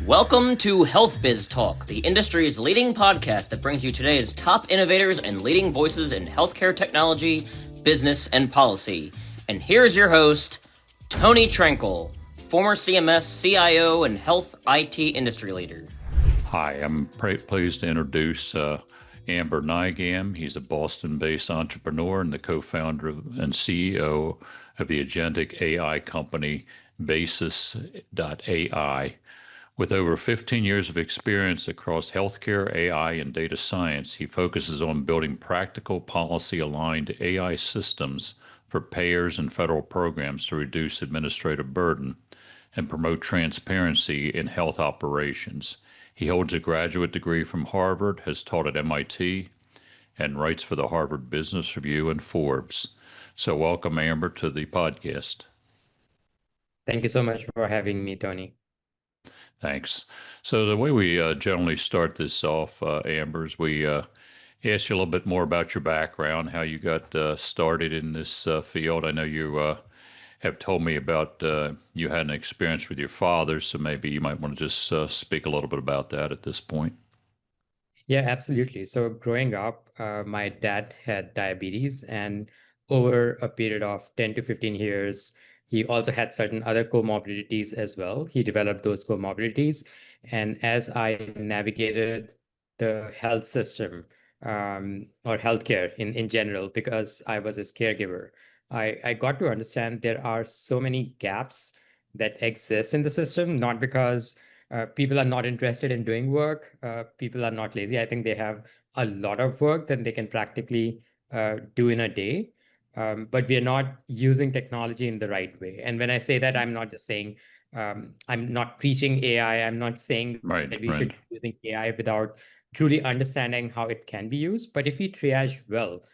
Welcome to HealthBizTalk, the industry's leading podcast that brings you today's top innovators and leading voices in healthcare technology, business, and policy. And here's your host, Tony Trenkle, former CMS CIO and health IT industry leader. Hi, I'm pleased to introduce Amber Nigam. He's a Boston-based entrepreneur and the co-founder and CEO of the Agentic AI company, basys.ai. With over 15 years of experience across healthcare, AI, and data science, he focuses on building practical, policy-aligned AI systems for payers and federal programs to reduce administrative burden and promote transparency in health operations. He holds a graduate degree from Harvard, has taught at MIT, and writes for the Harvard Business Review and Forbes. So welcome, Amber, to the podcast. Thank you so much for having me, Tony. Thanks. So the way we generally start this off, Amber, is we ask you a little bit more about your background, how you got started in this field. I know you have told me about you had an experience with your father, so maybe you might want to just speak a little bit about that at this point. Yeah, absolutely. So growing up, my dad had diabetes, and over a period of 10 to 15 years, he also had certain other comorbidities as well. He developed those comorbidities. And as I navigated the health system or healthcare in general, because I was his caregiver, I got to understand there are so many gaps that exist in the system, not because people are not interested in doing work. People are not lazy. I think they have a lot of work that they can practically do in a day. But we are not using technology in the right way. And when I say that, I'm not just saying I'm not preaching AI. I'm not saying that we should be using AI without truly understanding how it can be used. But if we triage well,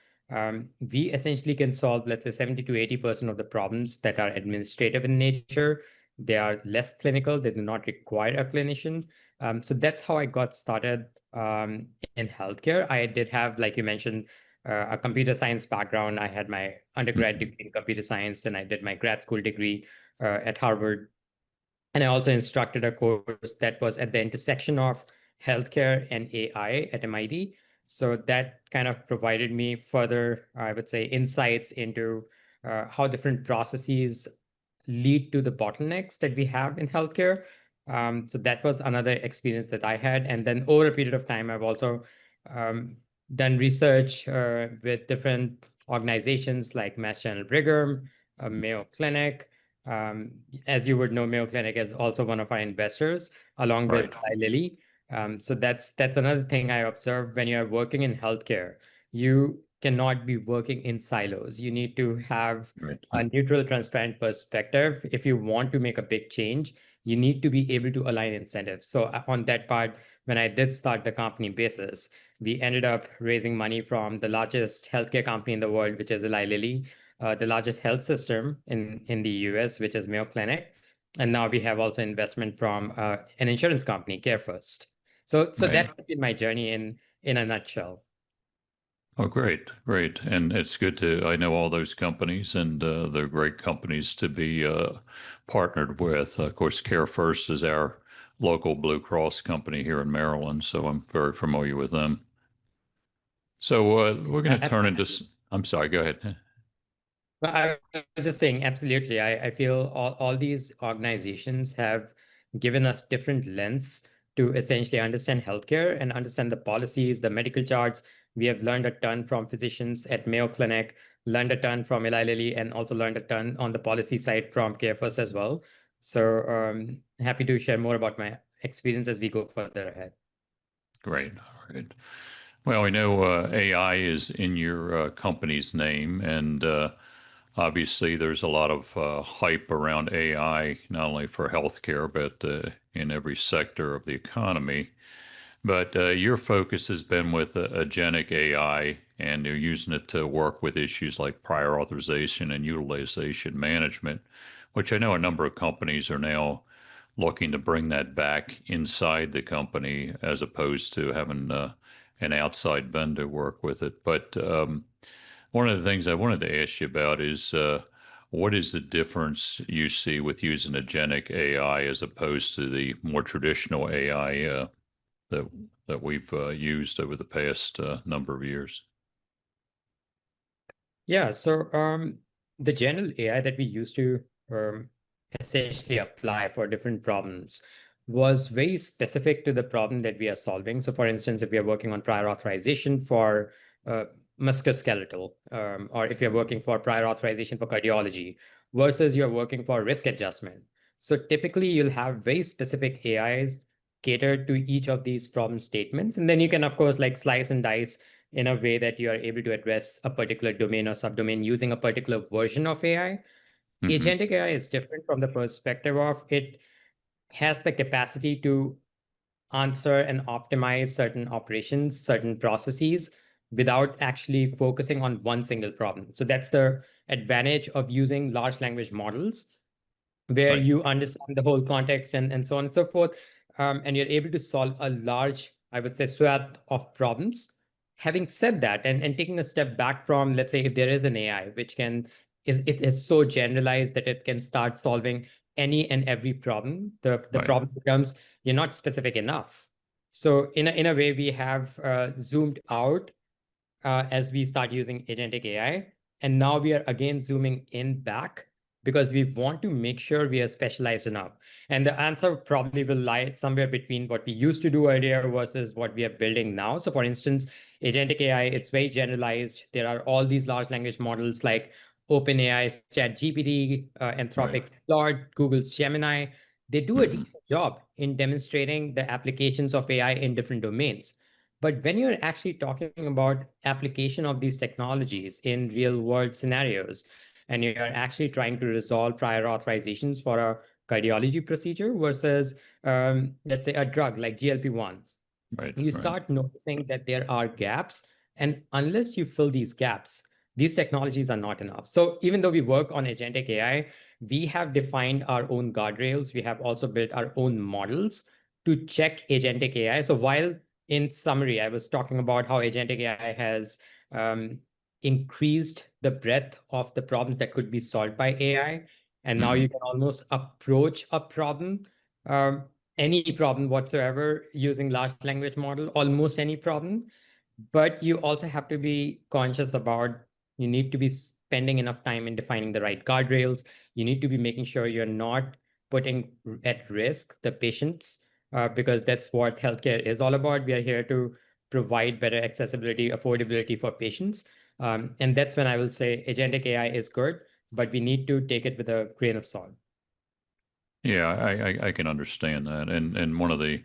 we essentially can solve, let's say, 70 to 80% of the problems that are administrative in nature. They are less clinical. They do not require a clinician. So that's how I got started in healthcare. I did have, like you mentioned, a computer science background. I had my undergrad degree in computer science, and I did my grad school degree at Harvard. And I also instructed a course that was at the intersection of healthcare and AI at MIT. So that kind of provided me further, I would say, insights into how different processes lead to the bottlenecks that we have in healthcare. So that was another experience that I had. And then over a period of time, I've also done research with different organizations like Mass General Brigham, Mayo Clinic. As you would know, Mayo Clinic is also one of our investors, along with Eli Lilly. So that's another thing I observed when you're working in healthcare. You cannot be working in silos. You need to have a neutral, transparent perspective. If you want to make a big change, you need to be able to align incentives. So on that part, when I did start the company Basis, we ended up raising money from the largest healthcare company in the world, which is Eli Lilly, the largest health system in the US, which is Mayo Clinic. And now we have also investment from an insurance company, Care First. So that's been my journey in a nutshell. Oh, great. And it's good I know all those companies, and they're great companies to be partnered with. Of course, Care First is our local Blue Cross company here in Maryland, so I'm very familiar with them. So we're going to turn into, I'm sorry, go ahead. Well, I was just saying, absolutely. I feel all these organizations have given us different lens to essentially understand healthcare and understand the policies, the medical charts. We have learned a ton from physicians at Mayo Clinic, learned a ton from Eli Lilly, and also learned a ton on the policy side from CareFirst as well. So happy to share more about my experience as we go further ahead. Great. All right. Well, we know AI is in your company's name, and obviously there's a lot of hype around AI, not only for healthcare, but in every sector of the economy. But your focus has been with Agentic AI, and you're using it to work with issues like prior authorization and utilization management, which I know a number of companies are now looking to bring that back inside the company as opposed to having an outside vendor work with it. But one of the things I wanted to ask you about is What is the difference you see with using agentic AI as opposed to the more traditional AI that that we've used over the past number of years? Yeah, so the general AI that we used to um, essentially apply for different problems was very specific to the problem that we are solving. So, for instance, if we are working on prior authorization for uh, musculoskeletal, or if you're working for prior authorization for cardiology, versus you're working for risk adjustment. So, typically, you'll have very specific AIs catered to each of these problem statements. And then you can, of course, like slice and dice in a way that you are able to address a particular domain or subdomain using a particular version of AI. Hmm. Agentic AI is different from the perspective of it has the capacity to answer and optimize certain operations, certain processes without actually focusing on one single problem. So that's the advantage of using large language models where Right, you understand the whole context and so on and so forth. And you're able to solve a large, I would say, swath of problems. Having said that, and taking a step back from, let's say, if there is an AI which can, it is so generalized that it can start solving any and every problem, the right, problem becomes you're not specific enough. So in a way, we have zoomed out as we start using agentic AI. And now we are again zooming in back because we want to make sure we are specialized enough. And the answer probably will lie somewhere between what we used to do earlier versus what we are building now. So, for instance, agentic AI, it's very generalized. There are all these large language models like OpenAI's ChatGPT, right. Anthropic's Claude, Google's Gemini. They do a Hmm. decent job in demonstrating the applications of AI in different domains. But when you're actually talking about application of these technologies in real world scenarios, and you're actually trying to resolve prior authorizations for a cardiology procedure versus, let's say, a drug like GLP-1, Right, you right. start noticing that there are gaps. And unless you fill these gaps, these technologies are not enough. So even though we work on agentic AI, we have defined our own guardrails. We have also built our own models to check agentic AI. So while in summary, I was talking about how agentic AI has um, increased the breadth of the problems that could be solved by AI. And now Hmm. you can almost approach a problem um, any problem whatsoever using large language model, almost any problem. But you also have to be conscious about you need to be spending enough time in defining the right guardrails. You need to be making sure you're not putting at risk the patients, because that's what healthcare is all about. We are here to provide better accessibility, affordability for patients. And that's when I will say agentic AI is good, but we need to take it with a grain of salt. Yeah, I can understand that. And one of the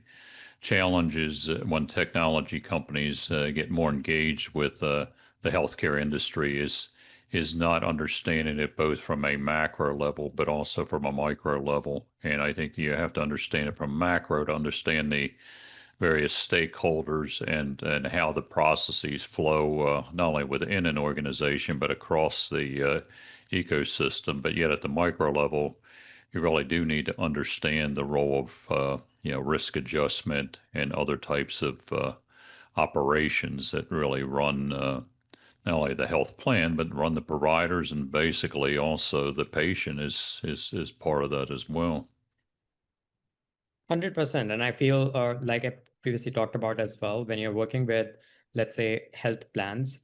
challenges when technology companies get more engaged with the healthcare industry is not understanding it both from a macro level but also from a micro level. And I think you have to understand it from macro to understand the various stakeholders and how the processes flow not only within an organization but across the ecosystem. But yet at the micro level, you really do need to understand the role of risk adjustment and other types of operations that really run not only the health plan but run the providers and basically also the patient is part of that as well. 100%. And I feel like I previously talked about as well, when you're working with, let's say, health plans,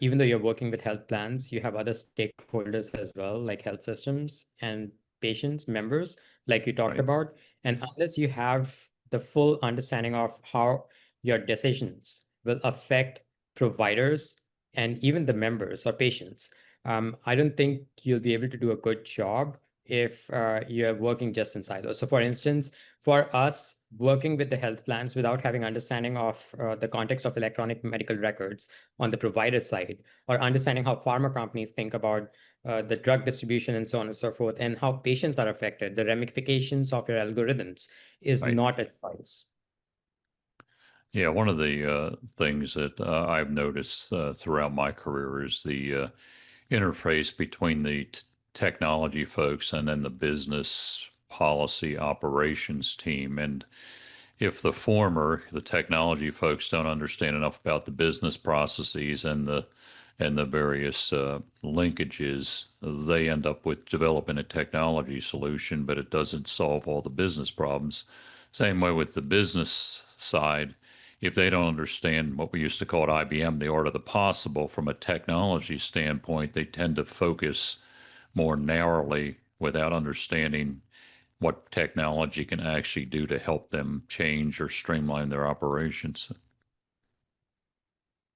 even though you're working with health plans, you have other stakeholders as well, like health systems and patients, members, like you talked Right, about. And unless you have the full understanding of how your decisions will affect providers and even the members or patients, I don't think you'll be able to do a good job if you're working just in silos. So, for instance, for us working with the health plans without having understanding of the context of electronic medical records on the provider side, or understanding how pharma companies think about the drug distribution and so on and so forth, and how patients are affected, the ramifications of your algorithms is right. not a choice. Yeah, one of the things that I've noticed throughout my career is the interface between the technology folks and then the business policy operations team. And if the former, the technology folks, don't understand enough about the business processes and the and the various linkages, they end up with developing a technology solution, but it doesn't solve all the business problems. Same way with the business side. If they don't understand what we used to call at IBM the art of the possible from a technology standpoint, they tend to focus more narrowly without understanding what technology can actually do to help them change or streamline their operations.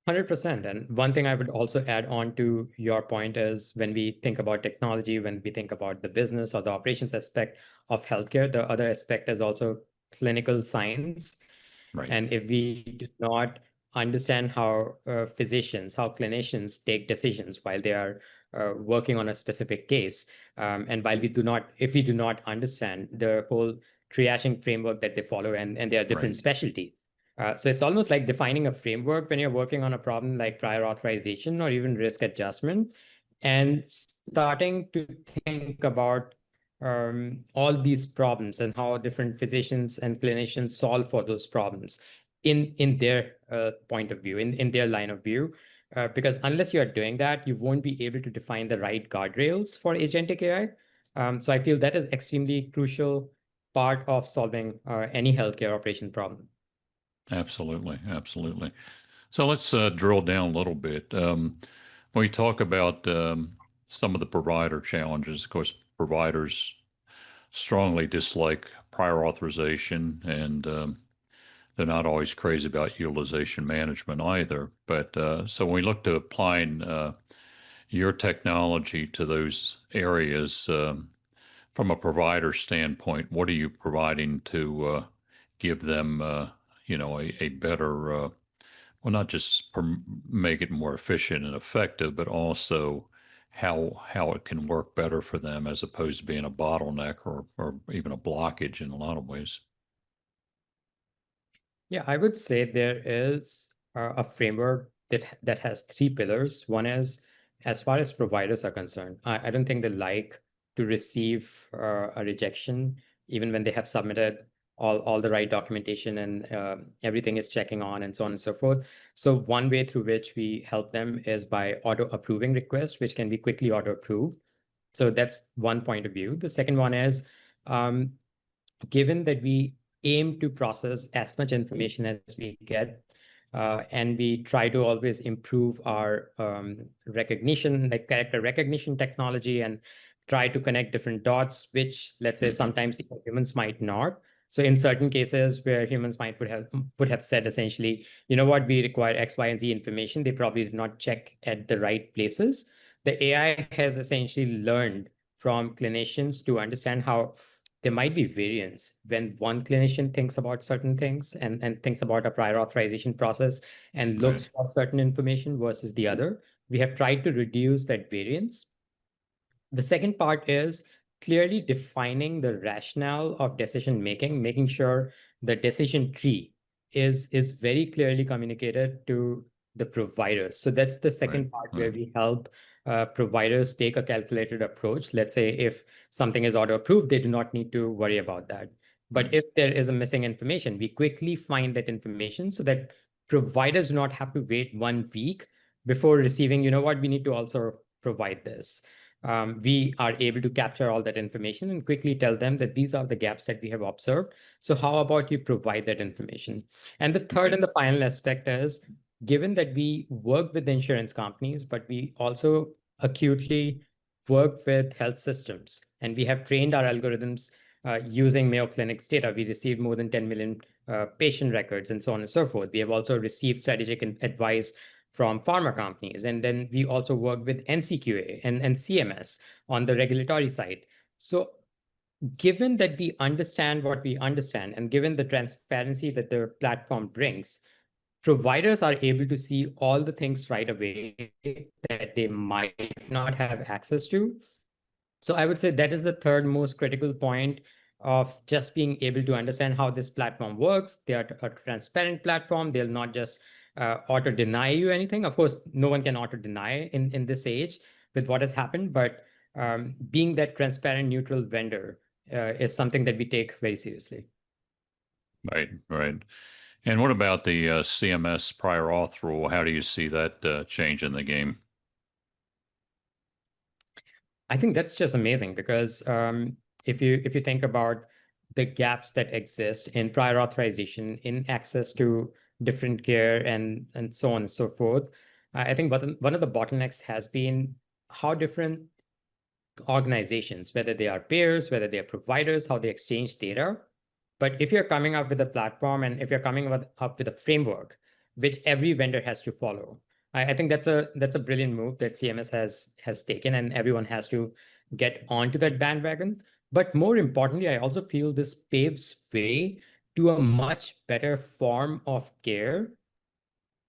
100%. And one thing I would also add on to your point is when we think about technology, when we think about the business or the operations aspect of healthcare, the other aspect is also clinical science. Right. And if we do not understand how physicians, how clinicians take decisions while they are working on a specific case, and while we do not, if we do not understand the whole triaging framework that they follow, and there are different Right. specialties. So it's almost like defining a framework when you're working on a problem like prior authorization or even risk adjustment, and starting to think about all these problems and how different physicians and clinicians solve for those problems in their point of view, in their line of view. Because unless you're doing that, you won't be able to define the right guardrails for agentic AI. So I feel that is extremely crucial part of solving any healthcare operation problem. Absolutely. Absolutely. So let's drill down a little bit. When we talk about some of the provider challenges, of course, providers strongly dislike prior authorization, and they're not always crazy about utilization management either. But so when we look to applying your technology to those areas, from a provider standpoint, what are you providing to give them, a better, well, not just make it more efficient and effective, but also how it can work better for them as opposed to being a bottleneck or even a blockage in a lot of ways. Yeah, I would say there is a framework that has three pillars. One is, as far as providers are concerned, I don't think they like to receive a rejection, even when they have submitted all the right documentation and everything is checking on and so on and so forth. So one way through which we help them is by auto approving requests, which can be quickly auto approved. So that's one point of view. The second one is, um, given that we aim to process as much information as we get, and we try to always improve our recognition, like character recognition technology, and try to connect different dots, which let's say sometimes humans might not. So in certain cases where humans would have said essentially, you know what, we require X, Y, and Z information, they probably did not check at the right places. The AI has essentially learned from clinicians to understand how there might be variance when one clinician thinks about certain things and thinks about a prior authorization process and Right. looks for certain information versus the other. We have tried to reduce that variance. The second part is clearly defining the rationale of decision making, making sure the decision tree is very clearly communicated to the providers. So that's the Right. second part where Right. we help providers take a calculated approach. Let's say if something is auto approved, they do not need to worry about that. But Right. if there is a missing information, we quickly find that information so that providers do not have to wait 1 week before receiving, you know what, we need to also provide this. We are able to capture all that information and quickly tell them that these are the gaps that we have observed. So how about you provide that information? And the third Right. and the final aspect is, given that we work with the insurance companies, but we also acutely work with health systems, and we have trained our algorithms using Mayo Clinic's data. We received more than 10 million patient records and so on and so forth. We have also received strategic advice from pharma companies. And then we also work with NCQA and CMS on the regulatory side. So given that we understand what we understand, and given the transparency that the platform brings, providers are able to see all the things right away that they might not have access to. So I would say that is the third most critical point of just being able to understand how this platform works. They are a transparent platform. They'll not just auto deny you anything. Of course, no one can auto deny in this age with what has happened, but being that transparent, neutral vendor is something that we take very seriously. Right. Right. And what about the CMS prior auth rule? How do you see that changing the game? I think that's just amazing because if you think about the gaps that exist in prior authorization, in access to different care, and so on and so forth, I think one of the bottlenecks has been how different organizations, whether they are payers, whether they are providers, how they exchange data. But if you're coming up with a platform and if you're up with a framework which every vendor has to follow, I think that's a brilliant move that CMS has taken, and everyone has to get onto that bandwagon. But more importantly, I also feel this paves way to a much better form of care,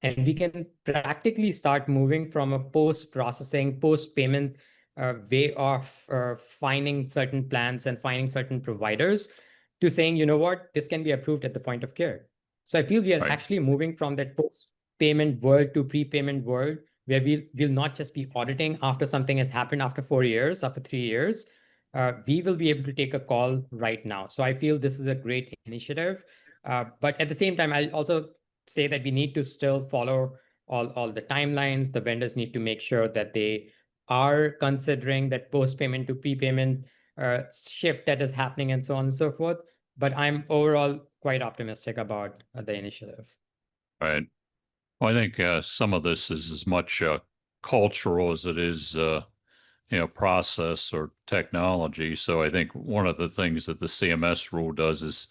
and we can practically start moving from a post-processing, post-payment way of finding certain plans and finding certain providers to saying, you know what, this can be approved at the point of care. So I feel we are Right. actually moving from that post-payment world to pre-payment world, where we'll not just be auditing after something has happened after 4 years, after 3 years. We will be able to take a call right now. So I feel this is a great initiative. But at the same time, I also say that we need to still follow all the timelines. The vendors need to make sure that they are considering that post-payment to prepayment shift that is happening and so on and so forth. But I'm overall quite optimistic about the initiative. Right. Well, I think some of this is as much cultural as it is, process or technology. So I think one of the things that the CMS rule does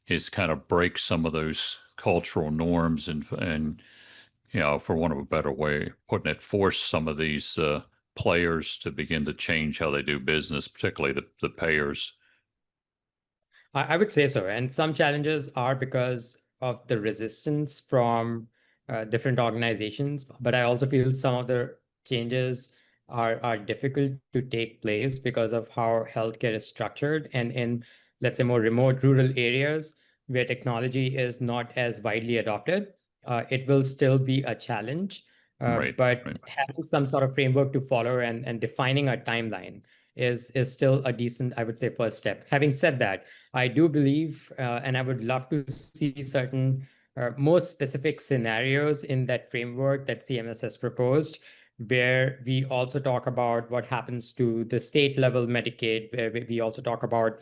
is kind of break some of those cultural norms and for want of a better way, putting it, force some of these players to begin to change how they do business, particularly the payers. I would say so. And some challenges are because of the resistance from different organizations. But I also feel some of the changes are difficult to take place because of how healthcare is structured. And in, let's say, more remote rural areas where technology is not as widely adopted, it will still be a challenge. Right. But Right. having some sort of framework to follow and defining a timeline is still a decent, I would say, first step. Having said that, I do believe, and I would love to see certain more specific scenarios in that framework that CMS has proposed, where we also talk about what happens to the state level Medicaid, where we also talk about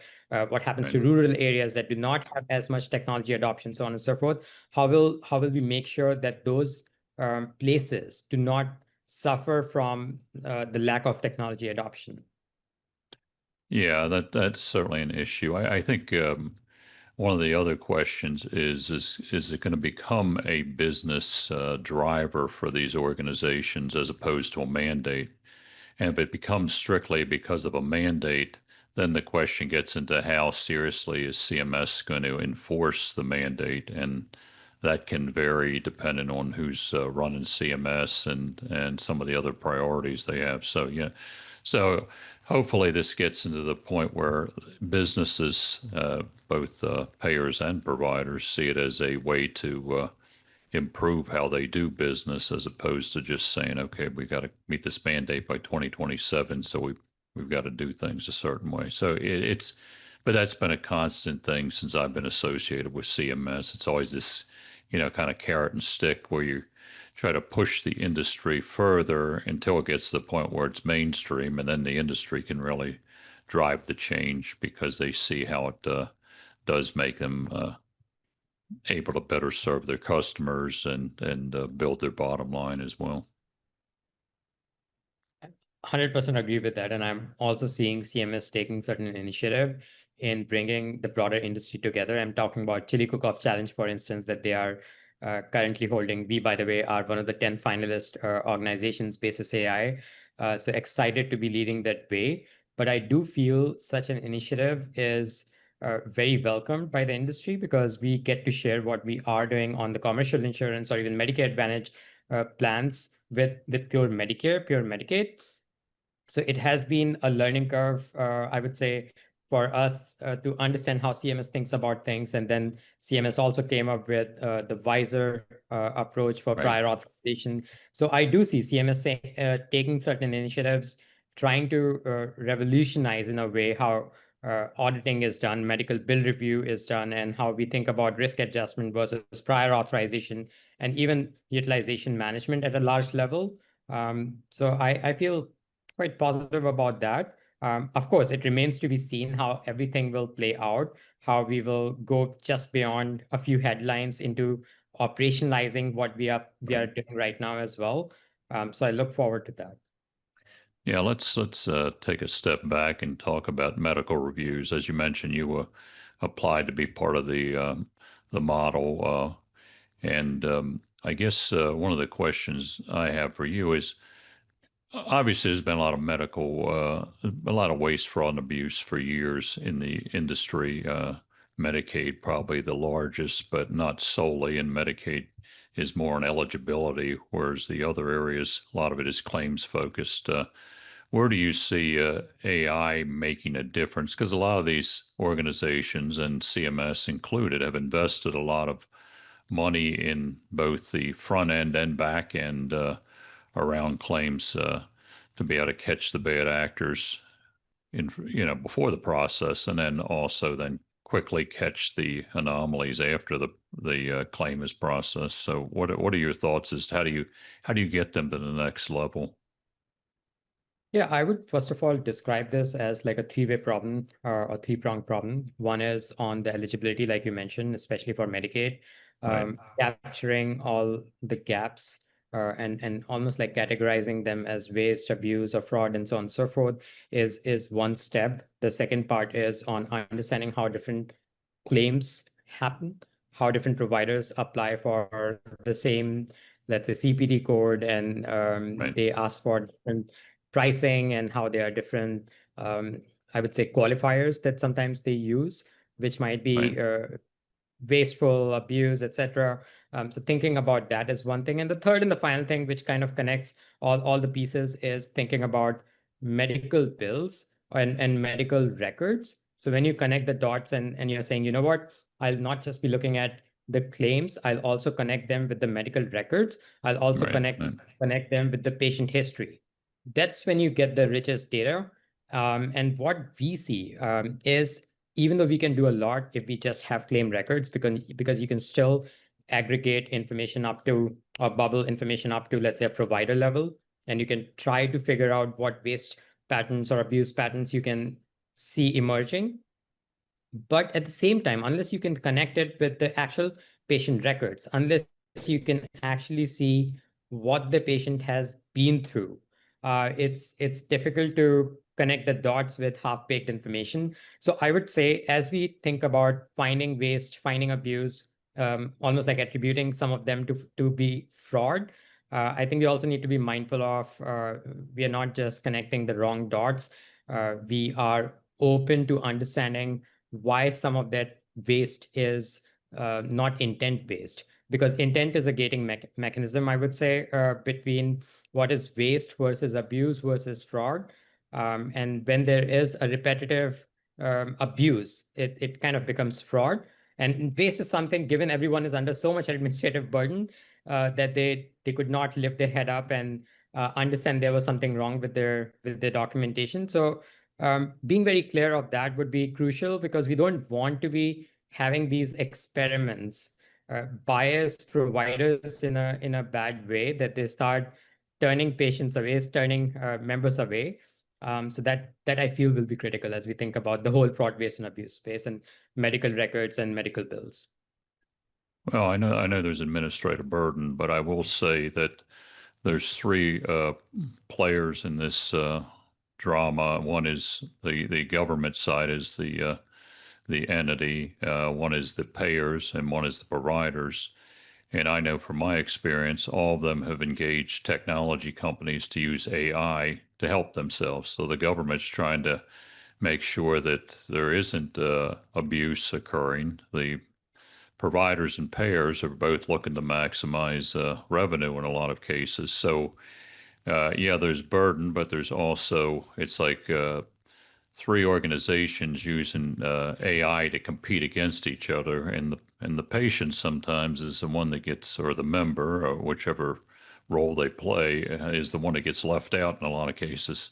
what happens to Right. rural areas that do not have as much technology adoption, so on and so forth. How will we make sure that those places do not suffer from the lack of technology adoption? Yeah, that's certainly an issue. I think one of the other questions is it going to become a business driver for these organizations as opposed to a mandate? And if it becomes strictly because of a mandate, then the question gets into how seriously is CMS going to enforce the mandate, and that can vary depending on who's running CMS and some of the other priorities they have. So yeah, so hopefully this gets into the point where businesses, both payers and providers, see it as a way to improve how they do business as opposed to just saying, okay, we got to meet this mandate by 2027, so we've got to do things a certain way. So but that's been a constant thing since I've been associated with CMS. It's always this, kind of carrot and stick where you try to push the industry further until it gets to the point where it's mainstream, and then the industry can really drive the change because they see how it does make them able to better serve their customers and build their bottom line as well. 100% agree with that. And I'm also seeing CMS taking certain initiative in bringing the broader industry together. I'm talking about Chili Cook-Off Challenge, for instance, that they are currently holding. We, by the way, are one of the 10 finalist organizations, Basis AI. So excited to be leading that way. But I do feel such an initiative is very welcomed by the industry because we get to share what we are doing on the commercial insurance or even Medicare Advantage plans with pure Medicare, pure Medicaid. So it has been a learning curve, I would say, for us to understand how CMS thinks about things. And then CMS also came up with the wiser approach for Right. prior authorization. So I do see CMS taking certain initiatives, trying to revolutionize in a way how auditing is done, medical bill review is done, and how we think about risk adjustment versus prior authorization, and even utilization management at a large level. So I feel quite positive about that. Of course, it remains to be seen how everything will play out, how we will go just beyond a few headlines into operationalizing what we are doing right now as well. So I look forward to that. Yeah, let's take a step back and talk about medical reviews. As you mentioned, you applied to be part of the model, and I guess one of the questions I have for you is obviously there's been a lot of a lot of waste, fraud, and abuse for years in the industry. Medicaid probably the largest, but not solely. And Medicaid is more on eligibility, whereas the other areas, a lot of it is claims focused. Where do you see AI making a difference? Because a lot of these organizations, and CMS included, have invested a lot of money in both the front end and back end around claims to be able to catch the bad actors in before the process, and then also then quickly catch the anomalies after the claim is processed. So what are your thoughts as to how do you get them to the next level? Yeah, I would first of all describe this as like a three-way problem or a three-pronged problem. One is on the eligibility, like you mentioned, especially for Medicaid, Right, capturing all the gaps and almost like categorizing them as waste, abuse, or fraud, and so on and so forth is one step. The second part is on understanding how different claims happen, how different providers apply for the same, let's say, CPT code, and right, they ask for different pricing and how there are different, I would say, qualifiers that sometimes they use, which might right, be wasteful, abuse, etc. So thinking about that is one thing. And the third and the final thing, which kind of connects all the pieces, is thinking about medical bills and medical records. So when you connect the dots and you're saying, you know what, I'll not just be looking at the claims, I'll also connect them with the medical records. I'll also right, connect right, connect them with the patient history. That's when you get the richest data. And what we see is, even though we can do a lot if we just have claim records, because you can still aggregate information up to, or bubble information up to, let's say, a provider level, and you can try to figure out what waste patterns or abuse patterns you can see emerging. But at the same time, unless you can connect it with the actual patient records, unless you can actually see what the patient has been through, it's difficult to connect the dots with half-baked information. So I would say, as we think about finding waste, finding abuse, almost like attributing some of them to be fraud, I think we also need to be mindful of we are not just connecting the wrong dots. We are open to understanding why some of that waste is not intent based, because intent is a gating mechanism, I would say, between what is waste versus abuse versus fraud. And when there is a repetitive abuse, it kind of becomes fraud. And waste is something, given everyone is under so much administrative burden, that they could not lift their head up and understand there was something wrong with their documentation. So being very clear of that would be crucial, because we don't want to be having these experiments bias providers in a bad way, that they start turning patients away, turning members away. So that I feel will be critical as we think about the whole fraud, waste, and abuse space, and medical records and medical bills. Well, I know there's administrative burden, but I will say that there's three players in this drama. One is the government side is the entity, one is the payers, and one is the providers. And I know from my experience, all of them have engaged technology companies to use AI to help themselves. So the government's trying to make sure that there isn't abuse occurring. The providers and payers are both looking to maximize revenue in a lot of cases. So, yeah, there's burden, but there's also, it's like three organizations using AI to compete against each other, and the patient sometimes is the one that gets, or the member, or whichever role they play, is the one that gets left out in a lot of cases.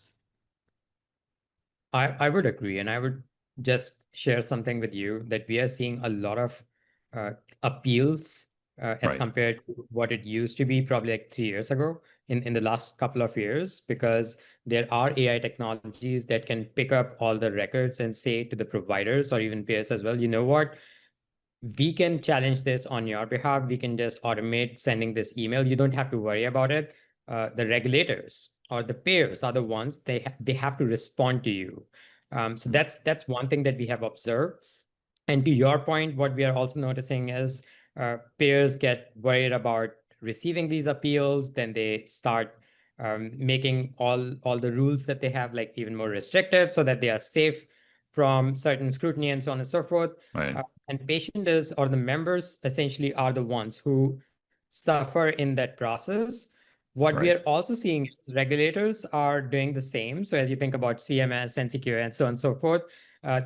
I would agree, and I would just share something with you, that we are seeing a lot of appeals as Right. compared to what it used to be probably like 3 years ago in the last couple of years, because there are AI technologies that can pick up all the records and say to the providers or even payers as well, you know what? We can challenge this on your behalf. We can just automate sending this email. You don't have to worry about it. The regulators or the payers are the ones they have to respond to you. So Mm. that's one thing that we have observed. And to your point, what we are also noticing is payers get worried about receiving these appeals. Then they start making all the rules that they have like even more restrictive so that they are safe from certain scrutiny and so on and so forth. Right. And patient is, or the members essentially are the ones who suffer in that process. What we Right. are also seeing is regulators are doing the same. So as you think about CMS, NCQA, and so on and so forth,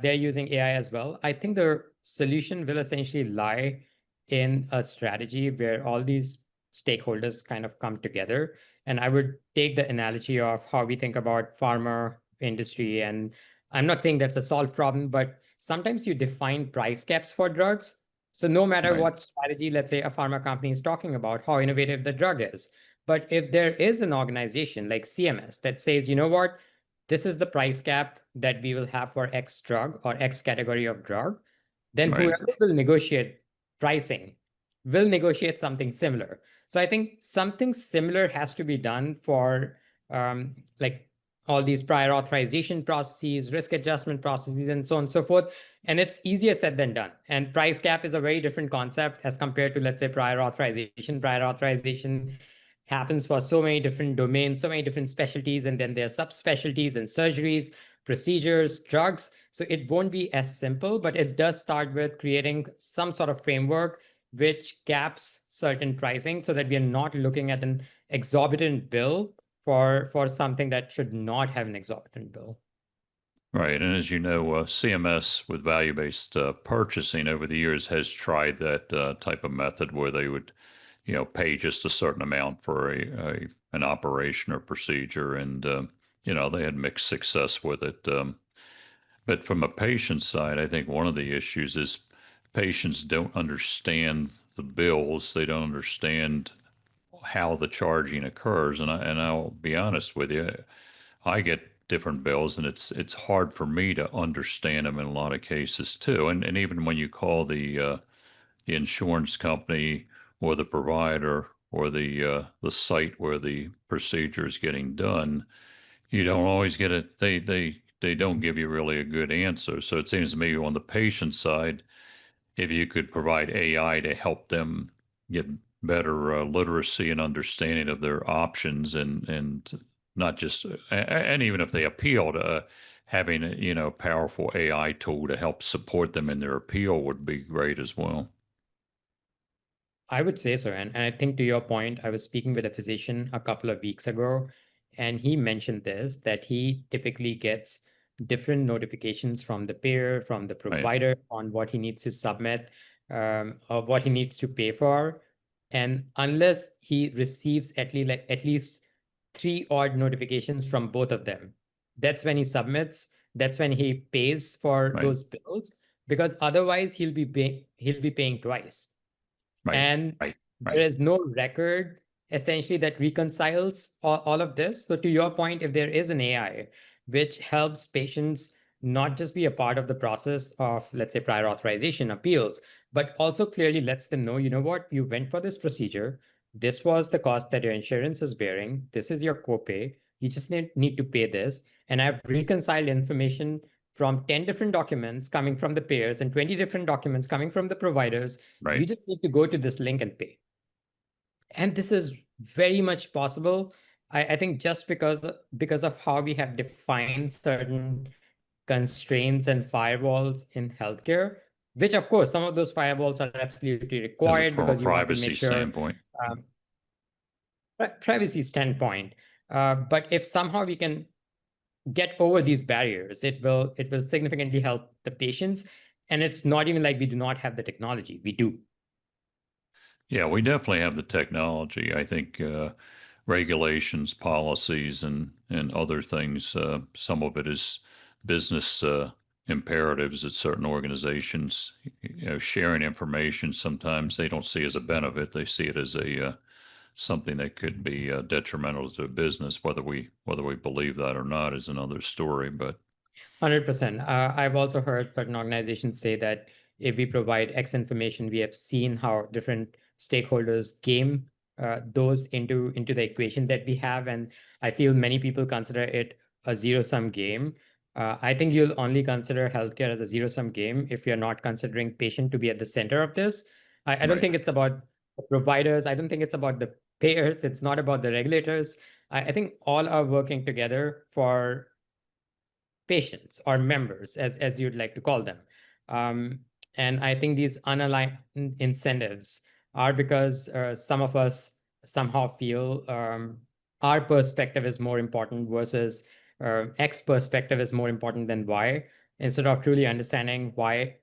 they're using AI as well. I think the solution will essentially lie in a strategy where all these stakeholders kind of come together. And I would take the analogy of how we think about pharma industry. And I'm not saying that's a solved problem, but sometimes you define price caps for drugs. So no matter Right. what strategy, let's say a pharma company is talking about, how innovative the drug is. But if there is an organization like CMS that says, you know what, this is the price cap that we will have for X drug or X category of drug, then Right. whoever will negotiate pricing will negotiate something similar. So I think something similar has to be done for like all these prior authorization processes, risk adjustment processes, and so on and so forth. And it's easier said than done. And price cap is a very different concept as compared to, let's say, prior authorization. Prior authorization happens for so many different domains, so many different specialties, and then there are subspecialties and surgeries, procedures, drugs. So it won't be as simple, but it does start with creating some sort of framework which caps certain pricing so that we are not looking at an exorbitant bill for something that should not have an exorbitant bill. Right. And as you know, CMS with value-based purchasing over the years has tried that type of method where they would, pay just a certain amount for an operation or procedure, and they had mixed success with it. But from a patient side, I think one of the issues is patients don't understand the bills. They don't understand how the charging occurs. And I'll be honest with you, I get different bills, and it's hard for me to understand them in a lot of cases too. And even when you call the insurance company or the provider or the site where the procedure is getting done, you don't always get it. They don't give you really a good answer. So it seems to me on the patient side, if you could provide AI to help them get better literacy and understanding of their options, and not just and even if they appealed, having a powerful AI tool to help support them in their appeal would be great as well. I would say so. And I think to your point, I was speaking with a physician a couple of weeks ago, and he mentioned this that he typically gets different notifications from the payer, from the Right. provider on what he needs to submit, or what he needs to pay for. And unless he receives at least three odd notifications from both of them, that's when he submits, that's when he pays for Right. those bills, because otherwise he'll be paying twice. Right. And Right. there Right. is no record essentially that reconciles all of this. So to your point, if there is an AI which helps patients not just be a part of the process of, let's say, prior authorization appeals, but also clearly lets them know, you know what, you went for this procedure. This was the cost that your insurance is bearing. This is your copay. You just need to pay this. And I've reconciled information from 10 different documents coming from the payers and 20 different documents coming from the providers. You Right. just need to go to this link and pay. And this is very much possible. I think just because of how we have defined certain constraints and firewalls in healthcare, which of course some of those firewalls are absolutely As a required from a because you want to privacy make sure standpoint. um, privacy standpoint. But if somehow we can get over these barriers, it will significantly help the patients. And it's not even like we do not have the technology. We do. Yeah, we definitely have the technology. I think regulations, policies, and other things. Some of it is business. imperatives at certain organizations. Sharing information sometimes they don't see as a benefit; they see it as a something that could be detrimental to business. Whether we believe that or not is another story. But 100%. I've also heard certain organizations say that if we provide X information, we have seen how different stakeholders game those into the equation that we have. And I feel many people consider it a zero-sum game. I think you'll only consider healthcare as a zero-sum game if you're not considering patient to be at the center of this. I don't right, think it's about the providers. I don't think it's about the payers. It's not about the regulators. I think all are working together for patients or members, as you'd like to call them. Um, and I think these unaligned incentives are because some of us somehow feel our perspective is more important versus X perspective is more important than Y, instead of truly understanding why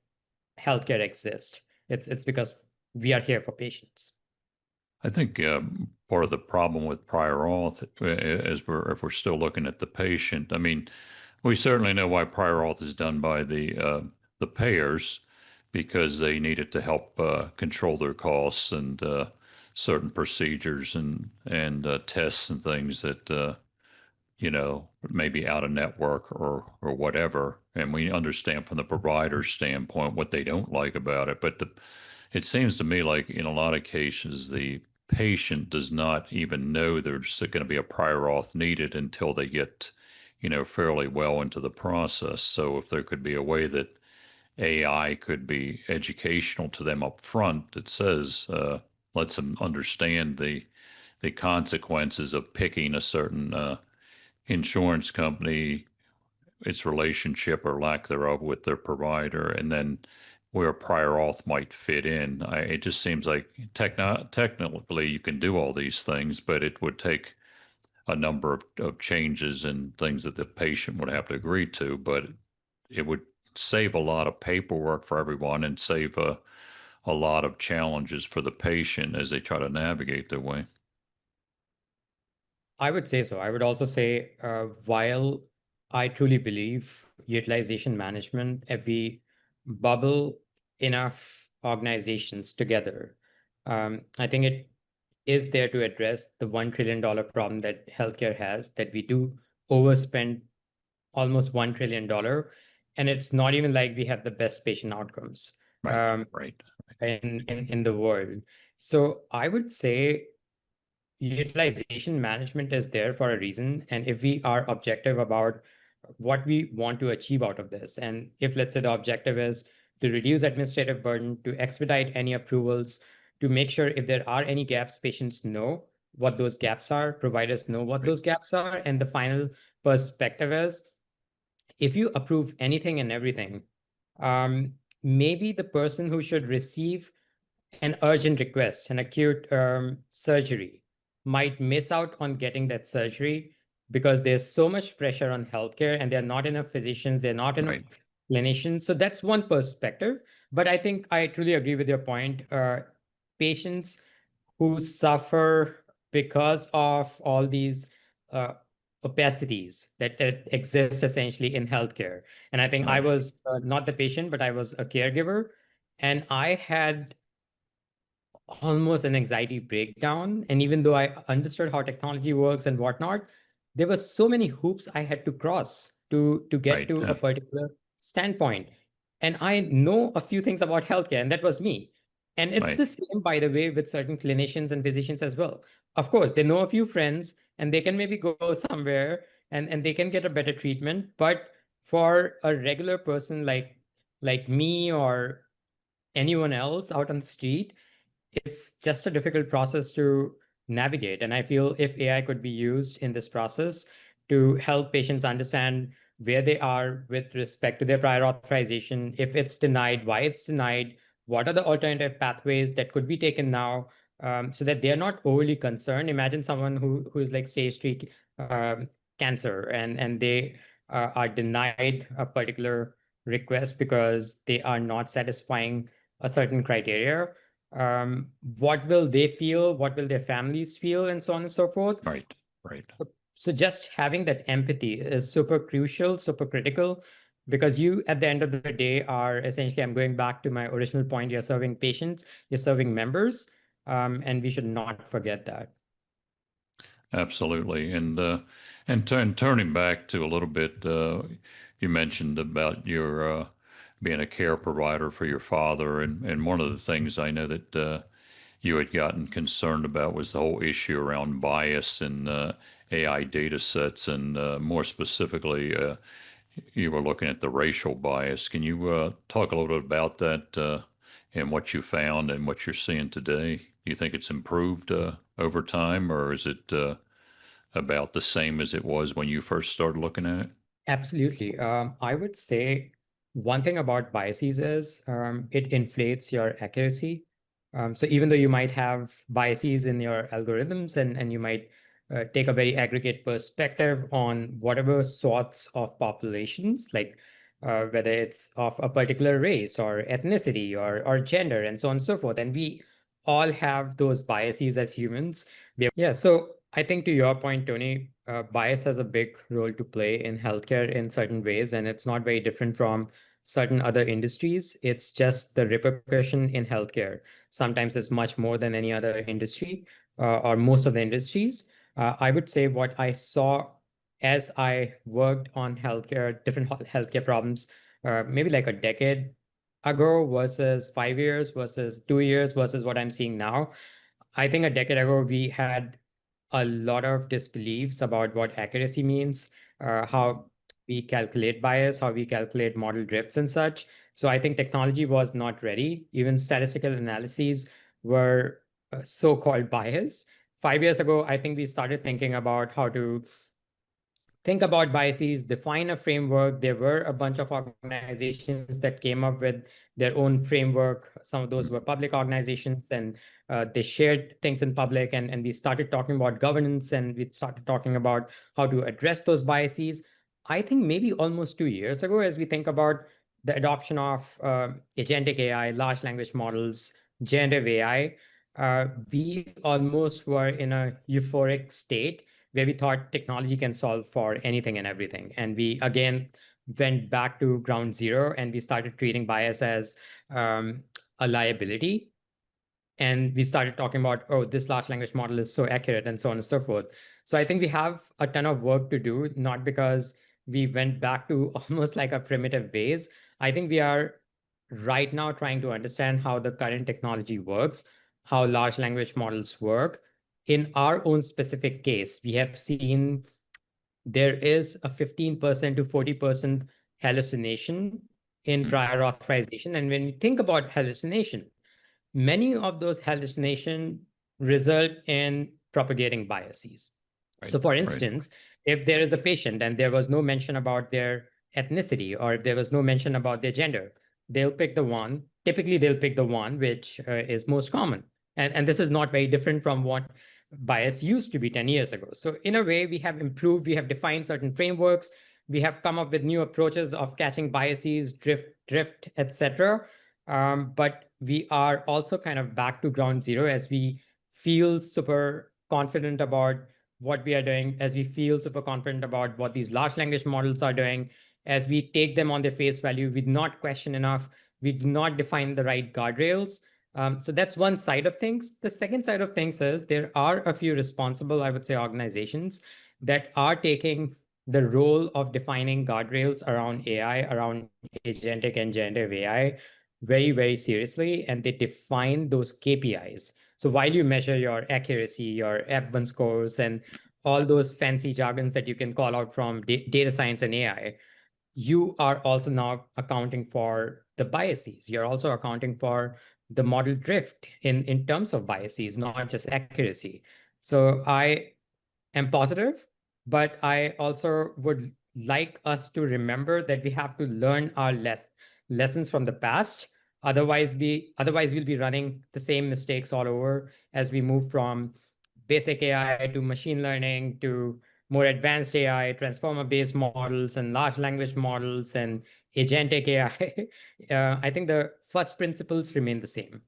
healthcare exists. It's because we are here for patients. I think part of the problem with prior auth, as if we're still looking at the patient, I mean, we certainly know why prior auth is done by the payers because they need it to help control their costs and certain procedures and tests and things that maybe out of network or whatever. And we understand from the provider's standpoint what they don't like about it. But it seems to me like in a lot of cases, the patient does not even know there's going to be a prior auth needed until they get, fairly well into the process. So if there could be a way that AI could be educational to them up front that says, lets them understand the consequences of picking a certain insurance company, its relationship or lack thereof with their provider, and then where prior auth might fit in. It just seems like technically you can do all these things, but it would take a number of changes and things that the patient would have to agree to. But it would save a lot of paperwork for everyone and save a lot of challenges for the patient as they try to navigate their way. I would say so. I would also say, while I truly believe utilization management, if we bubble enough organizations together, I think it is there to address the $1 trillion problem that healthcare has, that we do overspend almost $1 trillion. And it's not even like we have the best patient outcomes Right, right, in the world. So I would say utilization management is there for a reason. And if we are objective about what we want to achieve out of this, and if, let's say, the objective is to reduce administrative burden, to expedite any approvals, to make sure if there are any gaps, patients know what those gaps are, providers know what right, those gaps are. And the final perspective is, if you approve anything and everything, maybe the person who should receive an urgent request, an acute surgery, might miss out on getting that surgery because there's so much pressure on healthcare and there are not enough physicians, there are not enough right, clinicians. So that's one perspective. But I think I truly agree with your point. Patients who suffer because of all these uh, opacities that exist essentially in healthcare. And I think I right, was not the patient, but I was a caregiver. And I had almost an anxiety breakdown. And even though I understood how technology works and whatnot, there were so many hoops I had to cross to get right, to a particular standpoint. And I know a few things about healthcare, and that was me. And it's right, the same, by the way, with certain clinicians and physicians as well. Of course, they know a few friends and they can maybe go somewhere and they can get a better treatment. But for a regular person like me or anyone else out on the street, it's just a difficult process to navigate. And I feel if AI could be used in this process to help patients understand where they are with respect to their prior authorization, if it's denied, why it's denied, what are the alternative pathways that could be taken now, so that they're not overly concerned. Imagine someone who is like stage 3 cancer, and they are denied a particular request because they are not satisfying a certain criteria. What will they feel? What will their families feel? And so on and so forth. right, right. So just having that empathy is super crucial, super critical. because you, at the end of the day, are essentially, I'm going back to my original point, you're serving patients, you're serving members, and we should not forget that. Absolutely. And turning back to a little bit, you mentioned about your being a care provider for your father, and one of the things I know that you had gotten concerned about was the whole issue around bias in AI data sets, and more specifically, you were looking at the racial bias. Can you talk a little bit about that and what you found and what you're seeing today? Do you think it's improved over time, or is it about the same as it was when you first started looking at it? Absolutely. I would say one thing about biases is it inflates your accuracy. So even though you might have biases in your algorithms and you might take a very aggregate perspective on whatever sorts of populations, like whether it's of a particular race or ethnicity or gender and so on and so forth. And we all have those biases as humans. Yeah, so I think to your point, Tony, bias has a big role to play in healthcare in certain ways, and it's not very different from certain other industries. It's just the repercussion in healthcare. Sometimes it's much more than any other industry or most of the industries. I would say what I saw as I worked on healthcare, different healthcare problems, maybe like a decade ago versus 5 years versus 2 years versus what I'm seeing now. I think a decade ago, we had a lot of disbeliefs about what accuracy means, how we calculate bias, how we calculate model drifts and such. So I think technology was not ready. Even statistical analyses were so-called biased. 5 years ago, I think we started thinking about how to think about biases, define a framework. There were a bunch of organizations that came up with their own framework. Some of those were public organizations, and they shared things in public. And we started talking about governance, and we started talking about how to address those biases. I think maybe almost 2 years ago, as we think about the adoption of agentic AI, large language models, generative AI, we almost were in a euphoric state where we thought technology can solve for anything and everything. And we again went back to ground zero and we started treating bias as a liability. And we started talking about, oh, this large language model is so accurate and so on and so forth. So I think we have a ton of work to do, not because we went back to almost like a primitive ways. I think we are right now trying to understand how the current technology works, how large language models work. In our own specific case, we have seen there is a 15% to 40% hallucination in prior authorization. And when we think about hallucination, many of those hallucinations result in propagating biases. Right, So, for right. instance, if there is a patient and there was no mention about their ethnicity or if there was no mention about their gender, they'll pick the one. Typically, they'll pick the one which is most common. And this is not very different from what bias used to be 10 years ago. So, in a way, we have improved, we have defined certain frameworks, we have come up with new approaches of catching biases, drift, etc. But we are also kind of back to ground zero as we feel super confident about what we are doing, as we feel super confident about what these large language models are doing, as we take them on their face value, we do not question enough, we do not define the right guardrails. So that's one side of things. The second side of things is there are a few responsible, I would say, organizations that are taking the role of defining guardrails around AI, around agentic and generative AI very, very seriously, and they define those KPIs. So while you measure your accuracy, your F1 scores, and all those fancy jargons that you can call out from data science and AI, you are also now accounting for the biases. You're also accounting for the model drift in terms of biases, not just accuracy. So I am positive, but I also would like us to remember that we have to learn our lessons from the past. Otherwise we'll be running the same mistakes all over as we move from basic AI to machine learning to more advanced AI, transformer-based models, and large language models, and agentic AI. I think the first principles remain the same.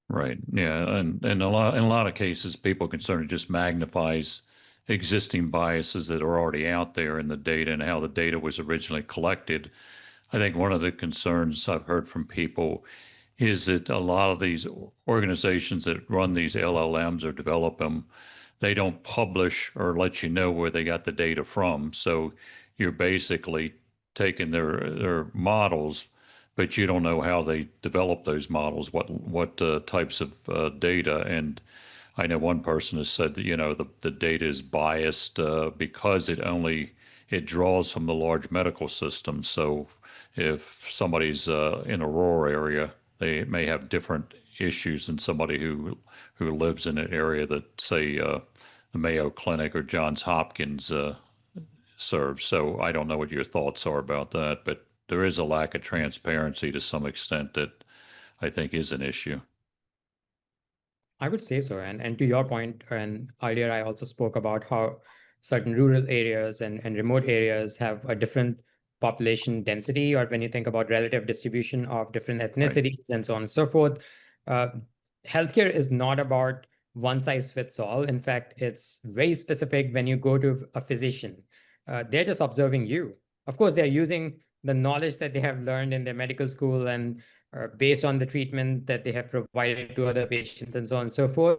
Right. Yeah. And in a lot of cases, people can sort of just magnifies existing biases that are already out there in the data and how the data was originally collected. I think one of the concerns I've heard from people is that a lot of these organizations that run these LLMs or develop them, they don't publish or let you know where they got the data from. So you're basically taking their models, but you don't know how they develop those models, what types of data. And I know one person has said that the data is biased because it draws from the large medical system. So if somebody's in a rural area, they may have different issues than somebody who lives in an area that, say, the Mayo Clinic or Johns Hopkins serves. So I don't know what your thoughts are about that, but there is a lack of transparency to some extent that I think is an issue. I would say so. And to your point, and earlier I also spoke about how certain rural areas and remote areas have a different population density, or when you think about relative distribution of different Right. ethnicities and so on and so forth. Uh, Healthcare is not about one size fits all. In fact, it's very specific when you go to a physician. They're just observing you. Of course, they're using the knowledge that they have learned in their medical school and based on the treatment that they have provided to other patients and so on and so forth.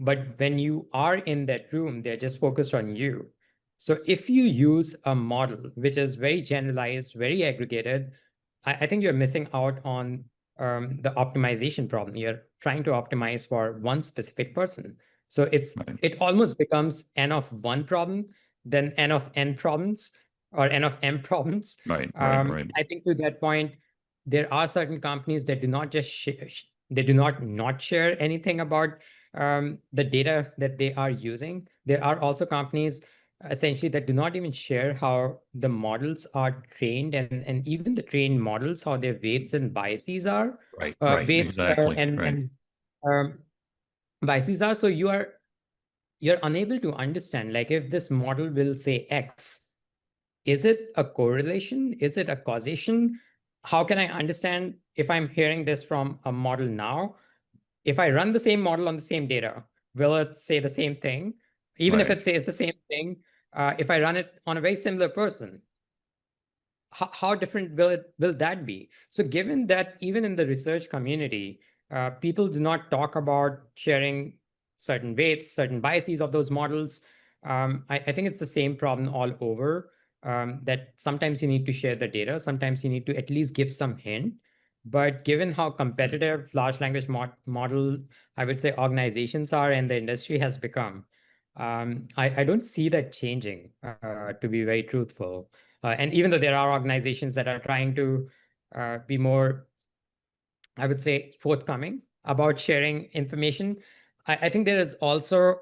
But when you are in that room, they're just focused on you. So if you use a model which is very generalized, very aggregated, I think you're missing out on the optimization problem. You're trying to optimize for one specific person. So Right. it almost becomes n of one problem, then n of n problems, or n of m problems. Right. Right. Right. I think to that point, there are certain companies that do not just they do not share anything about the data that they are using. There are also companies essentially that do not even share how the models are trained, and even the trained models, how their weights and biases are, Right. Right. weights Exactly. and Right. um, biases are. So you're unable to understand, like, if this model will say X, is it a correlation? Is it a causation? How can I understand if I'm hearing this from a model now? If I run the same model on the same data, will it say the same thing? Even if Right. it says the same thing, if I run it on a very similar person, how different will that be? So given that even in the research community, people do not talk about sharing certain weights, certain biases of those models, I think it's the same problem all over. That sometimes you need to share the data, sometimes you need to at least give some hint. But given how competitive large language model, I would say, organizations are and the industry has become, I don't see that changing, to be very truthful. And even though there are organizations that are trying to be more, I would say, forthcoming about sharing information, I think there is also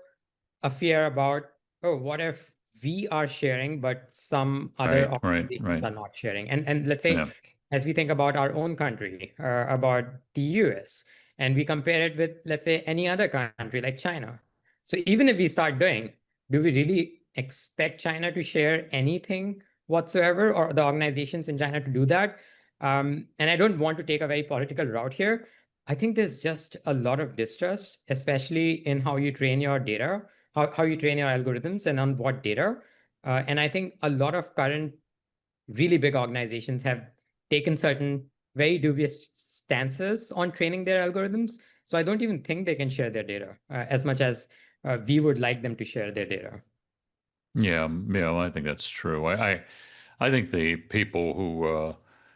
a fear about, oh, what if we are sharing, but some other Right. Right. organizations Right. are not sharing? And let's say, Yeah. as we think about our own country, about the US, and we compare it with, let's say, any other country like China. So even if we start doing, do we really expect China to share anything whatsoever, or the organizations in China to do that? And I don't want to take a very political route here. I think there's just a lot of distrust, especially in how you train your data, how you train your algorithms, and on what data. And I think a lot of current really big organizations have taken certain very dubious stances on training their algorithms. So I don't even think they can share their data as much as we would like them to share their data. Yeah. Yeah. I think that's true. I think the people who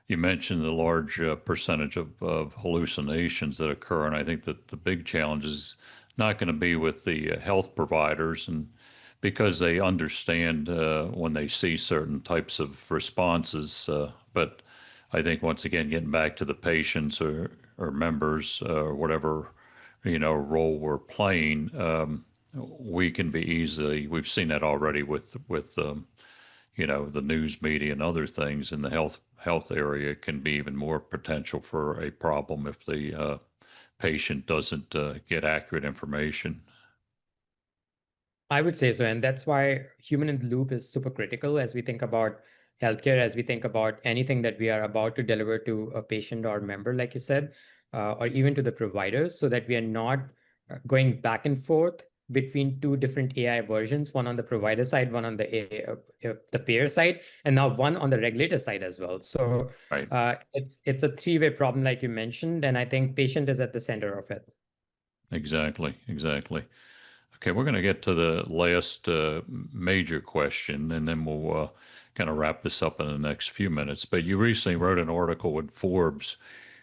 you mentioned the large percentage of hallucinations that occur, and I think that the big challenge is not going to be with the health providers, and because they understand when they see certain types of responses. But I think once again, getting back to the patients or members or whatever role we're playing, we can be easily. We've seen that already with the news media and other things in the health area can be even more potential for a problem if the patient doesn't get accurate information. I would say so. And that's why human in the loop is super critical as we think about healthcare, as we think about anything that we are about to deliver to a patient or member, like you said, or even to the providers, so that we are not going back and forth between two different AI versions, one on the provider side, one on the payer side, and now one on the regulator side as well. So Right. it's a three-way problem, like you mentioned, and I think patient is at the center of it. Exactly. Exactly. Okay, we're going to get to the last major question, and then we'll kind of wrap this up in the next few minutes. But you recently wrote an article with Forbes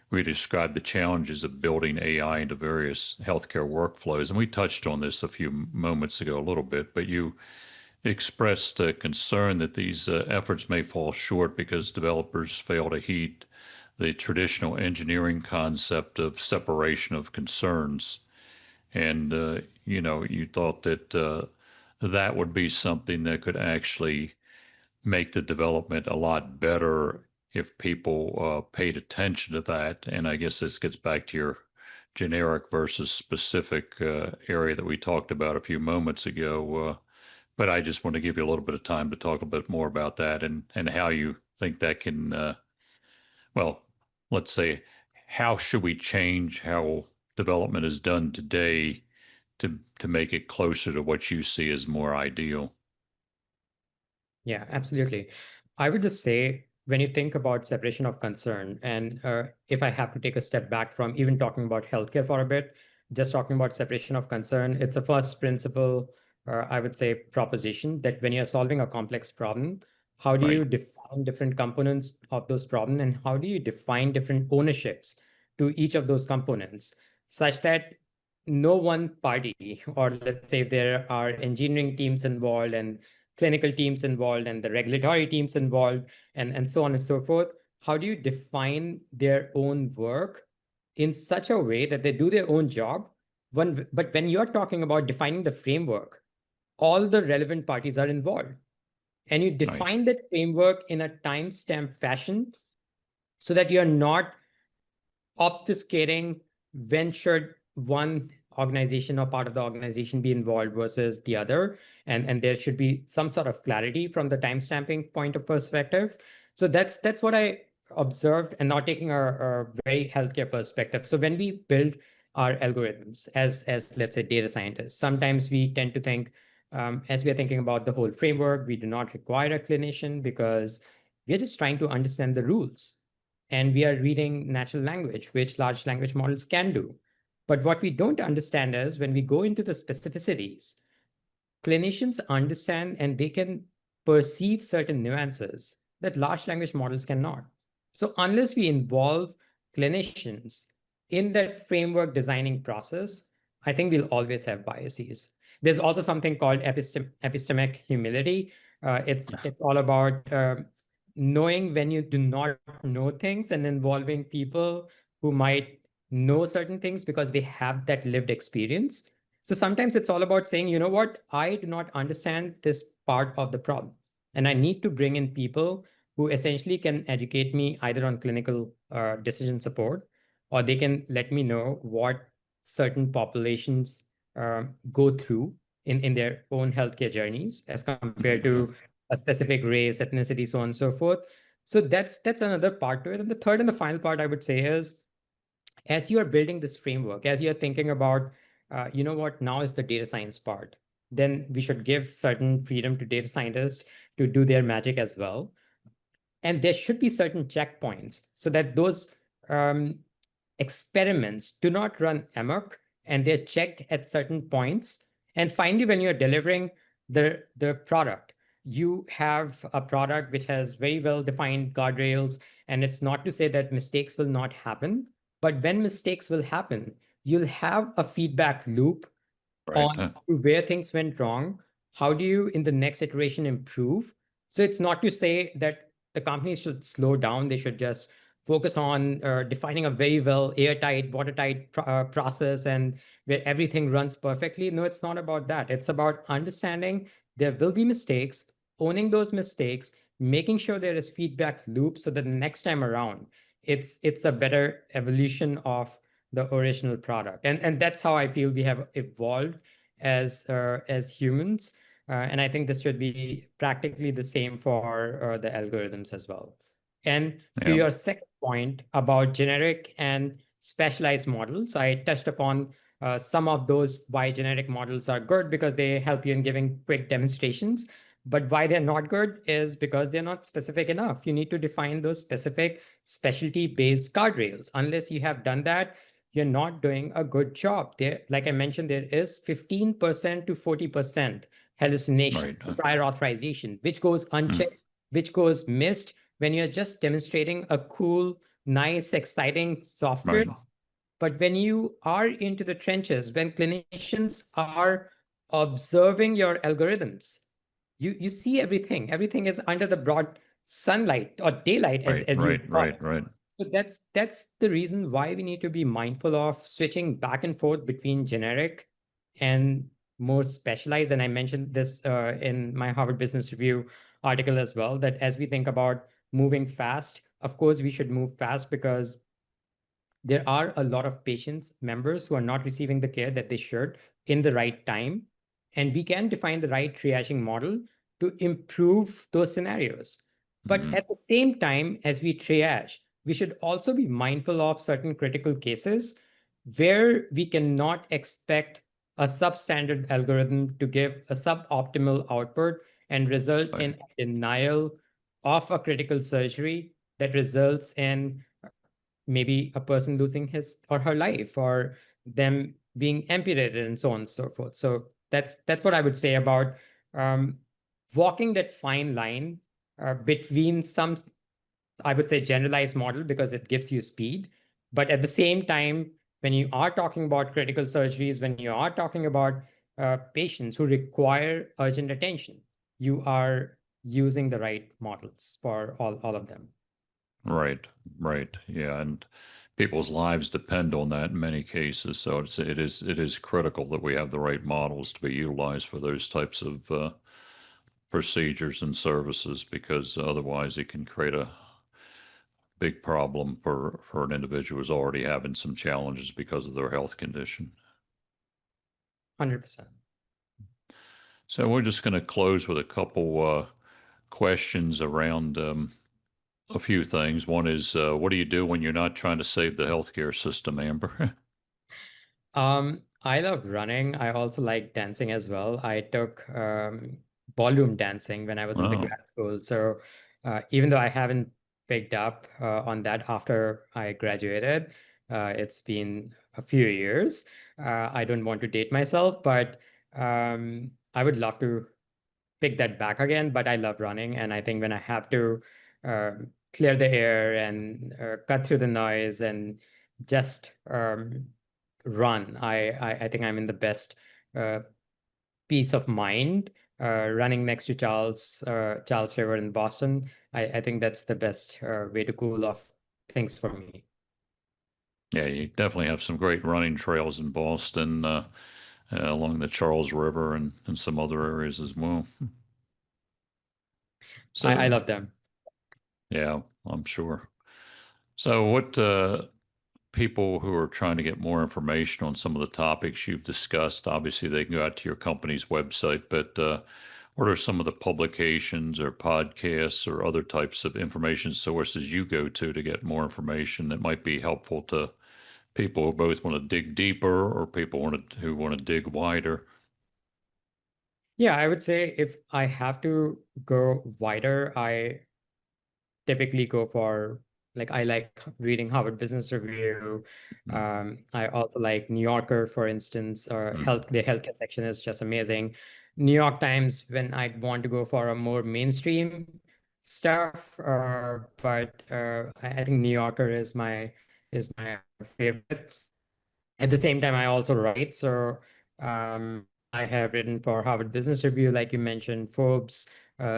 where you described the challenges of building AI into various healthcare workflows. And we touched on this a few moments ago a little bit, but you expressed concern that these efforts may fall short because developers fail to heed the traditional engineering concept of separation of concerns. And, you thought that that would be something that could actually make the development a lot better if people paid attention to that. And I guess this gets back to your generic versus specific area that we talked about a few moments ago. But I just want to give you a little bit of time to talk a bit more about that and how you think that can, well, let's say, how should we change how development is done today to make it closer to what you see as more ideal? Yeah, absolutely. I would just say when you think about separation of concern, and if I have to take a step back from even talking about healthcare for a bit, just talking about separation of concern, it's a first principle, I would say, proposition that when you're solving a complex problem, how do Right. you define different components of those problems, and how do you define different ownerships to each of those components, such that no one party, or let's say if there are engineering teams involved and clinical teams involved and the regulatory teams involved and so on and so forth, how do you define their own work in such a way that they do their own job? But when you're talking about defining the framework, all the relevant parties are involved. And you Right. define that framework in a timestamp fashion so that you're not obfuscating when should one organization or part of the organization be involved versus the other, and there should be some sort of clarity from the timestamping point of perspective. So that's what I observed, and now taking a very healthcare perspective. So when we build our algorithms as let's say data scientists, sometimes we tend to think, as we are thinking about the whole framework, we do not require a clinician because we are just trying to understand the rules, and we are reading natural language, which large language models can do. But what we don't understand is when we go into the specificities, clinicians understand and they can perceive certain nuances that large language models cannot. So unless we involve clinicians in that framework designing process, I think we'll always have biases. There's also something called epistemic humility. It's all about knowing when you do not know things and involving people who might know certain things because they have that lived experience. So sometimes it's all about saying, you know what, I do not understand this part of the problem. And I need to bring in people who essentially can educate me either on clinical decision support, or they can let me know what certain populations go through in their own healthcare journeys as compared Yeah. to a specific race, ethnicity, so on and so forth. So that's another part to it. And the third and the final part I would say is, as you are building this framework, as you're thinking about, you know what, now is the data science part, then we should give certain freedom to data scientists to do their magic as well. And there should be certain checkpoints so that those experiments do not run amok, and they're checked at certain points. And finally, when you're delivering the product, you have a product which has very well defined guardrails. And it's not to say that mistakes will not happen, but when mistakes will happen, you'll have a feedback loop Right. on where things went wrong. How do you, in the next iteration, improve? So it's not to say that the companies should slow down. They should just focus on defining a very well airtight, watertight process and where everything runs perfectly. No, it's not about that. It's about understanding there will be mistakes, owning those mistakes, making sure there is feedback loop so that the next time around, it's a better evolution of the original product. And that's how I feel we have evolved as humans. And I think this should be practically the same for the algorithms as well. And to Yeah. your second point about generic and specialized models, I touched upon Some of those why generic models are good because they help you in giving quick demonstrations. But why they're not good is because they're not specific enough. You need to define those specific specialty-based guardrails. Unless you have done that, you're not doing a good job. There, like I mentioned, there is 15% to 40% hallucination, Right. prior authorization, which goes Hmm. unchecked, which goes missed when you're just demonstrating a cool, nice, exciting software. Right. But when you are into the trenches, when clinicians are observing your algorithms, you see everything. Everything is under the broad sunlight or daylight, Right. as you Right. would call Right. it. Right. So that's the reason why we need to be mindful of switching back and forth between generic and more specialized. And I mentioned this in my Harvard Business Review article as well, that as we think about moving fast, of course, we should move fast because there are a lot of patients members who are not receiving the care that they should in the right time, and we can define the right triaging model to improve those scenarios. But Hmm. at the same time, as we triage, we should also be mindful of certain critical cases where we cannot expect a substandard algorithm to give a suboptimal output and result Right. in denial of a critical surgery that results in maybe a person losing his or her life, or them being amputated, and so on and so forth. So that's what I would say about um, walking that fine line between some, I would say, generalized model because it gives you speed, but at the same time, when you are talking about critical surgeries, when you are talking about patients who require urgent attention, you are using the right models for all of them. Right. Right. Yeah. And people's lives depend on that in many cases. So it is critical that we have the right models to be utilized for those types of procedures and services, because otherwise it can create a big problem for an individual who's already having some challenges because of their health condition. 100%. So we're just going to close with a couple questions around a few things. One is, what do you do when you're not trying to save the healthcare system, Amber? I love running. I also like dancing as well. I took ballroom dancing when I was in the Oh, grad school. So even though I haven't picked up on that after I graduated, it's been a few years. I don't want to date myself, but I would love to pick that back again. But I love running, and I think when I have to uh, clear the air and cut through the noise and just run, I think I'm in the best uh, peace of mind running next to Charles River in Boston. I think that's the best way to cool off things for me. yeah, you definitely have some great running trails in Boston, along the Charles River and some other areas as well. I So, love them. yeah, I'm sure. So, what people who are trying to get more information on some of the topics you've discussed, obviously they can go out to your company's website, but what are some of the publications or podcasts or other types of information sources you go to get more information that might be helpful to people who both want to dig deeper or people who want to dig wider? Yeah, I would say if I have to go wider, I typically go for, like, I like reading Harvard Business Review. I also like New Yorker, for instance, or Mm-hmm. the healthcare section is just amazing. New York Times when I want to go for a more mainstream stuff, but I think New Yorker is my favorite. At the same time, I also write. So I have written for Harvard Business Review, like you mentioned, Forbes,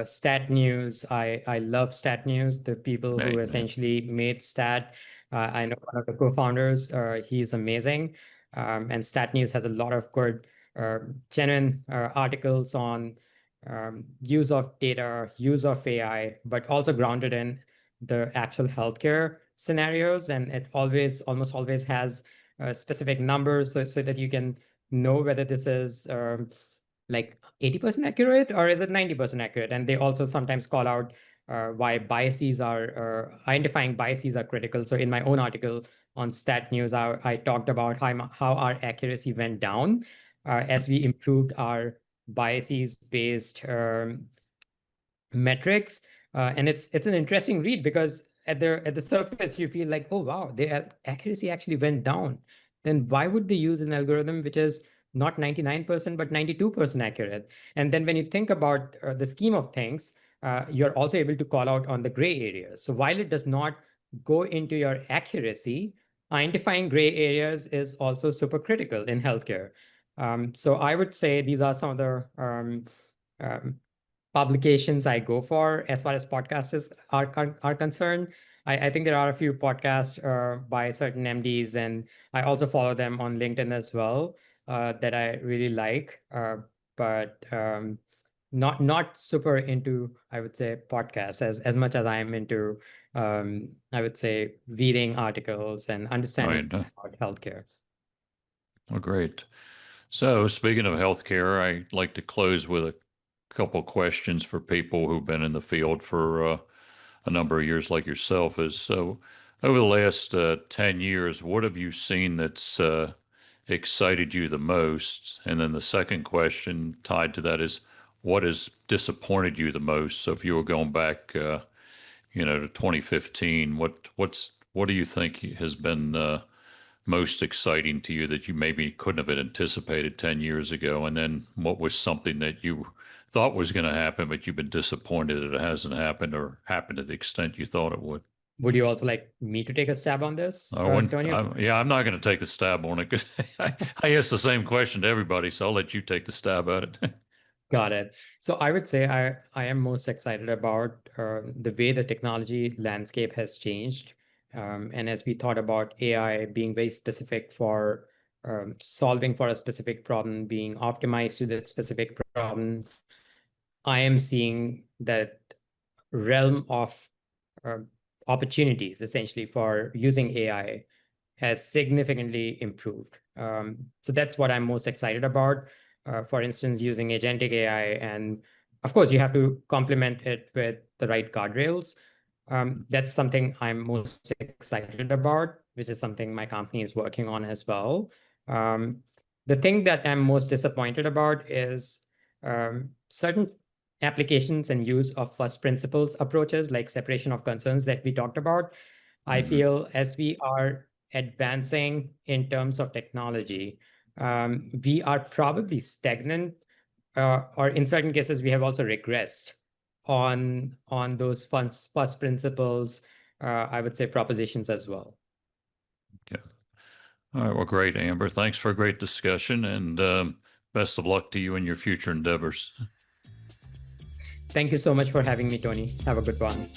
Stat News. I love Stat News, the people who Right, right. essentially made Stat. I know one of the co-founders. He's amazing. And Stat News has a lot of good, genuine articles on use of data, use of AI, but also grounded in the actual healthcare scenarios. And it almost always has specific numbers so that you can know whether this is like 80% accurate or is it 90% accurate. And they also sometimes call out why biases are identifying biases are critical. So in my own article on Stat News, I talked about how our accuracy went down as we improved our biases-based metrics. And it's an interesting read because at the surface you feel like, oh wow, their accuracy actually went down. Then why would they use an algorithm which is not 99% but 92% accurate? And then when you think about the scheme of things, you're also able to call out on the gray areas. So while it does not go into your accuracy, identifying gray areas is also super critical in healthcare. So I would say these are some of the um, publications I go for as far as podcasts are concerned. I think there are a few podcasts by certain MDs, and I also follow them on LinkedIn as well that I really like. But not super into, I would say, podcasts as much as I am into, I would say, reading articles and understanding Right. about healthcare. Well, great. So, speaking of healthcare, I like to close with a couple questions for people who've been in the field for a number of years, like yourself. Is so, over the last 10 years, what have you seen that's excited you the most? And then the second question tied to that is, what has disappointed you the most? So, if you were going back, to 2015, what do you think has been most exciting to you that you maybe couldn't have anticipated 10 years ago? And then what was something that you thought was going to happen, but you've been disappointed that it hasn't happened or happened to the extent you thought it would? Would you also like me to take a stab on this, Tony? Yeah, I'm not going to take the stab on it because I asked the same question to everybody, so I'll let you take the stab at it. Got it. So I would say I am most excited about the way the technology landscape has changed. And as we thought about AI being very specific for solving for a specific problem, being optimized to that specific problem, I am seeing that realm of uh, opportunities essentially for using AI has significantly improved. So that's what I'm most excited about. For instance, using agentic AI, and of course, you have to complement it with the right guardrails. That's something I'm most excited about, which is something my company is working on as well. Um, the thing that I'm most disappointed about is certain applications and use of first principles approaches like separation of concerns that we talked about. I Hmm. feel as we are advancing in terms of technology, we are probably stagnant, or in certain cases, we have also regressed on those first principles, I would say propositions as well. Yeah. All right. Well, great, Amber. Thanks for a great discussion, and best of luck to you in your future endeavors. Thank you so much for having me, Tony. Have a good one.